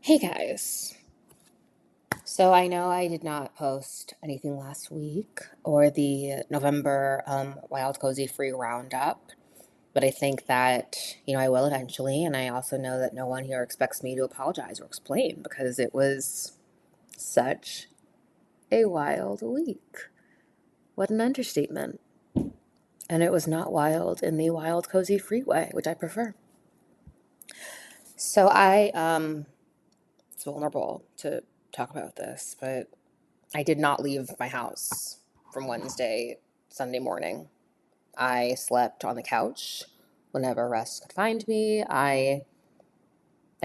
Hey guys. So I know I did not post anything last week or the November Wild Cozy Free Roundup, but I think that, I will eventually, and I also know that no one here expects me to apologize or explain because it was such a wild week. What an understatement. And it was not wild in the Wild Cozy Free way, which I prefer. So it's vulnerable to talk about this, but I did not leave my house from Wednesday, Sunday morning. I slept on the couch whenever rest could find me. I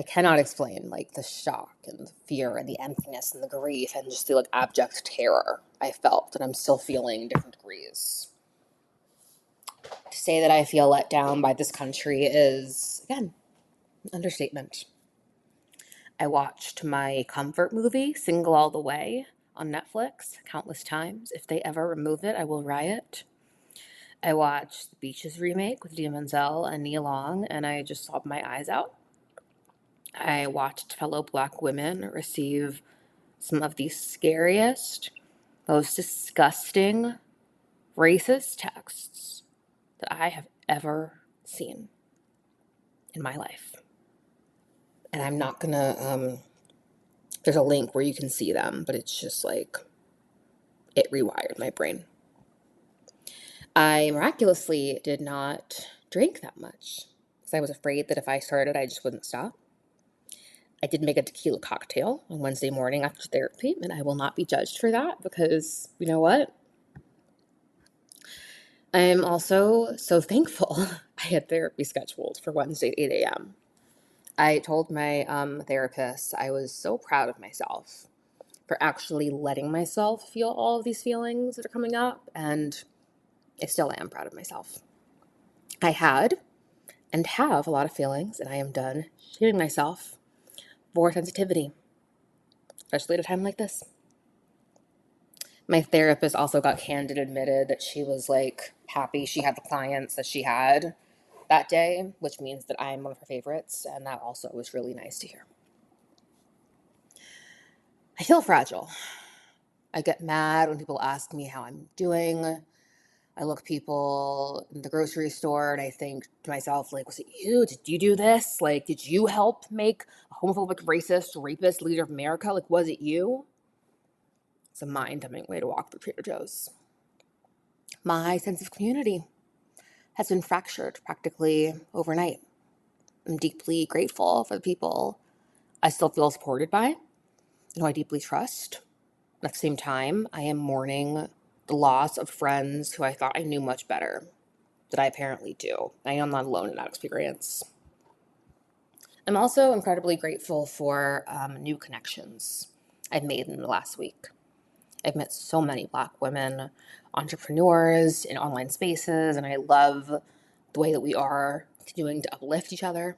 cannot explain the shock and the fear and the emptiness and the grief and just the abject terror I felt, and I'm still feeling in different degrees. To say that I feel let down by this country is, again, an understatement. I watched my comfort movie, Single All the Way, on Netflix countless times. If they ever remove it, I will riot. I watched the Beaches remake with Idina Menzel and Nia Long, and I just sobbed my eyes out. I watched fellow Black women receive some of the scariest, most disgusting, racist texts that I have ever seen in my life. And I'm not gonna, there's a link where you can see them, but it's just it rewired my brain. I miraculously did not drink that much because I was afraid that if I started, I just wouldn't stop. I did make a tequila cocktail on Wednesday morning after therapy, and I will not be judged for that because you know what? I'm also so thankful I had therapy scheduled for Wednesday at 8 a.m. I told my therapist I was so proud of myself for actually letting myself feel all of these feelings that are coming up, and I still am proud of myself. I had and have a lot of feelings, and I am done shooting myself for sensitivity, especially at a time like this. My therapist also got candid and admitted that she was happy she had the clients that she had that day, which means that I'm one of her favorites, and that also was really nice to hear. I feel fragile. I get mad when people ask me how I'm doing. I look people in the grocery store and I think to myself, was it you? Did you do this? Did you help make a homophobic, racist, rapist leader of America? Was it you? It's a mind-numbing way to walk through Trader Joe's. My sense of community has been fractured practically overnight. I'm deeply grateful for the people I still feel supported by and who I deeply trust. At the same time, I am mourning the loss of friends who I thought I knew much better, that I apparently do. I am not alone in that experience. I'm also incredibly grateful for new connections I've made in the last week. I've met so many Black women, entrepreneurs in online spaces, and I love the way that we are continuing to uplift each other.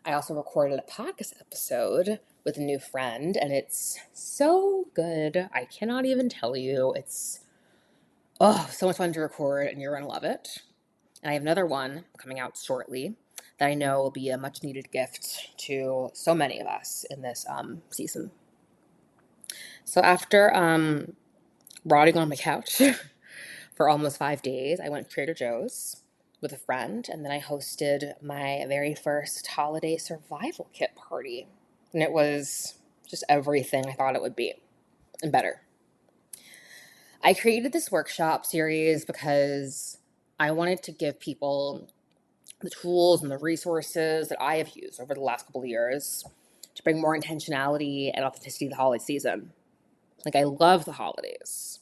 I also recorded a podcast episode with a new friend, and it's so good. I cannot even tell you. It's so much fun to record, and you're going to love it. And I have another one coming out shortly that I know will be a much needed gift to so many of us in this season. So after rotting on my couch for almost 5 days, I went to Trader Joe's with a friend, and then I hosted my very first holiday survival kit party. And it was just everything I thought it would be, and better. I created this workshop series because I wanted to give people the tools and the resources that I have used over the last couple of years to bring more intentionality and authenticity to the holiday season. I love the holidays,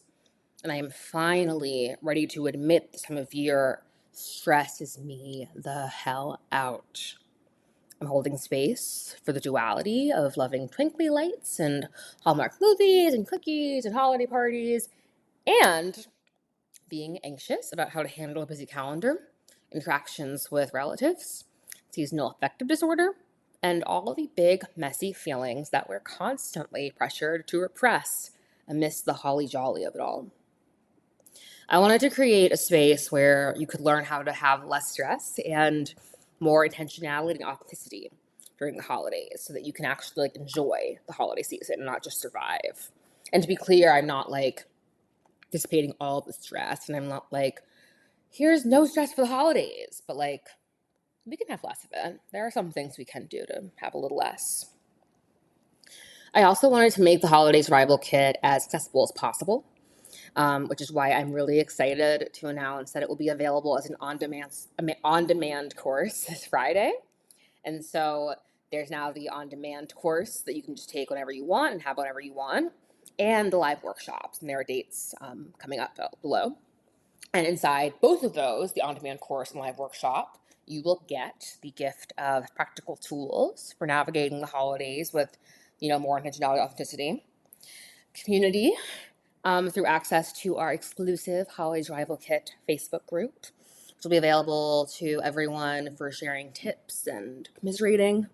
and I am finally ready to admit this time of year stresses me the hell out. I'm holding space for the duality of loving twinkly lights and Hallmark movies and cookies and holiday parties, and being anxious about how to handle a busy calendar, interactions with relatives, seasonal affective disorder, and all of the big, messy feelings that we're constantly pressured to repress amidst the holly jolly of it all. I wanted to create a space where you could learn how to have less stress and more intentionality and authenticity during the holidays so that you can actually like enjoy the holiday season and not just survive. And to be clear, I'm not like dissipating all of the stress, and I'm not like, here's no stress for the holidays, but like, we can have less of it. There are some things we can do to have a little less. I also wanted to make the holiday survival kit as accessible as possible, which is why I'm really excited to announce that it will be available as an on-demand course this Friday. And so there's now the on-demand course that you can just take whenever you want and have whenever you want, and the live workshops, and there are dates coming up below. And inside both of those, the on-demand course and live workshop, you will get the gift of practical tools for navigating the holidays with, more intentionality, authenticity, community, through access to our exclusive Holiday Survival Kit Facebook group, which will be available to everyone for sharing tips and commiserating.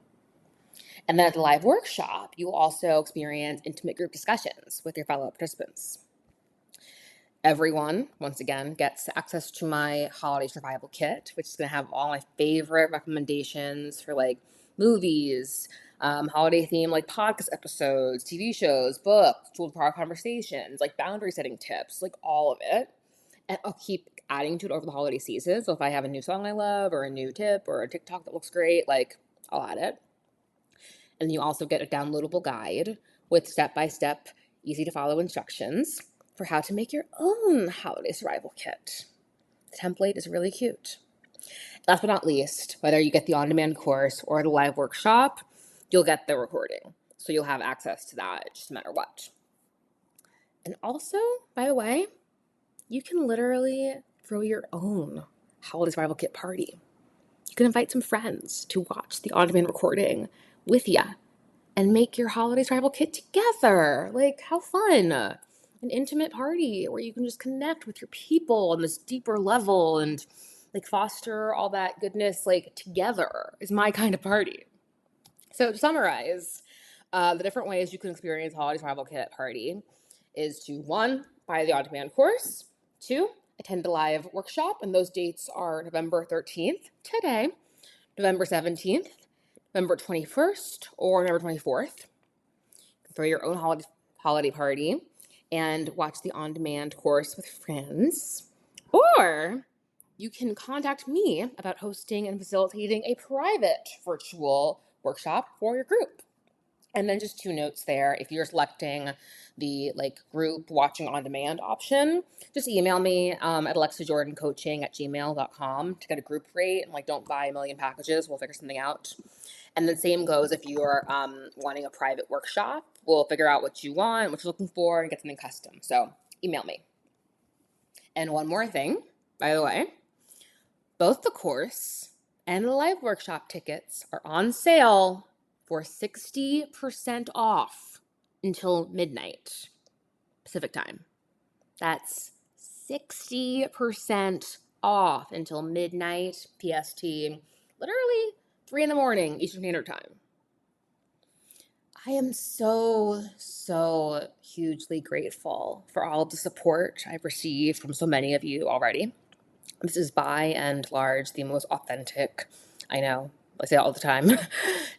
And then at the live workshop, you will also experience intimate group discussions with your fellow participants. Everyone, once again, gets access to my Holiday Survival Kit, which is going to have all my favorite recommendations for like movies, holiday themed like podcast episodes, TV shows, books, tools for our conversations, like boundary setting tips, like all of it. And I'll keep adding to it over the holiday season. So if I have a new song I love or a new tip or a TikTok that looks great, like I'll add it. And you also get a downloadable guide with step-by-step, easy-to-follow instructions for how to make your own holiday survival kit. The template is really cute. Last but not least, whether you get the on-demand course or the live workshop, you'll get the recording. So you'll have access to that just no matter what. And also, by the way, you can literally throw your own holiday survival kit party. You can invite some friends to watch the on-demand recording with you and make your holiday survival kit together. Like, how fun. An intimate party where you can just connect with your people on this deeper level and like foster all that goodness like together is my kind of party. So to summarize, the different ways you can experience holiday survival kit party is to 1, buy the on-demand course, 2, attend the live workshop, and those dates are November 13th, today, November 17th, November 21st, or November 24th. Throw your own holiday party and watch the on-demand course with friends. Or you can contact me about hosting and facilitating a private virtual workshop for your group. And then just 2 notes there. If you're selecting the like group watching on demand option, just email me at alexajordancoaching@gmail.com to get a group rate, and like don't buy a million packages. We'll figure something out. And the same goes if you're wanting a private workshop. We'll figure out what you want, what you're looking for, and get something custom. So email me. And one more thing, by the way, both the course and the live workshop tickets are on sale for 60% off until midnight Pacific time. That's 60% off until midnight PST, literally 3 a.m. Eastern Standard Time. I am so hugely grateful for all of the support I've received from so many of you already. This is by and large the most authentic, I know, I say it all the time,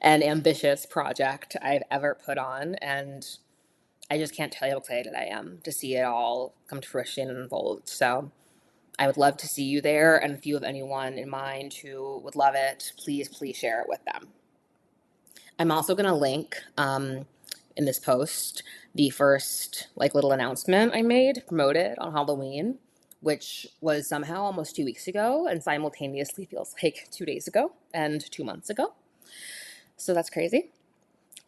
and ambitious project I've ever put on. And I just can't tell you how excited I am to see it all come to fruition and unfold. So I would love to see you there. And if you have anyone in mind who would love it, please share it with them. I'm also going to link in this post the first like little announcement I made to promote it on Halloween, which was somehow almost 2 weeks ago and simultaneously feels like 2 days ago and 2 months ago. So that's crazy.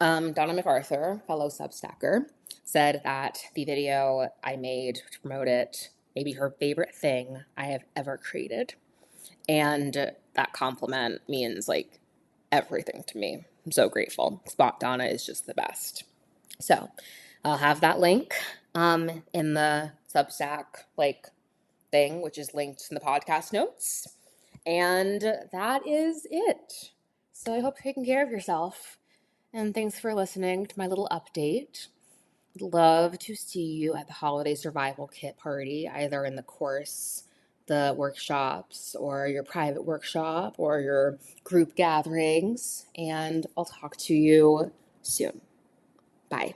Donna MacArthur, fellow Substacker, said that the video I made to promote it may be her favorite thing I have ever created. And that compliment means like everything to me. I'm so grateful. Spot Donna is just the best. So I'll have that link in the Substack like thing, which is linked in the podcast notes. And that is it. So I hope you're taking care of yourself. And thanks for listening to my little update. I'd love to see you at the Holiday Survival Kit party, either in the course, the workshops or your private workshop or your group gatherings. And I'll talk to you soon. Bye.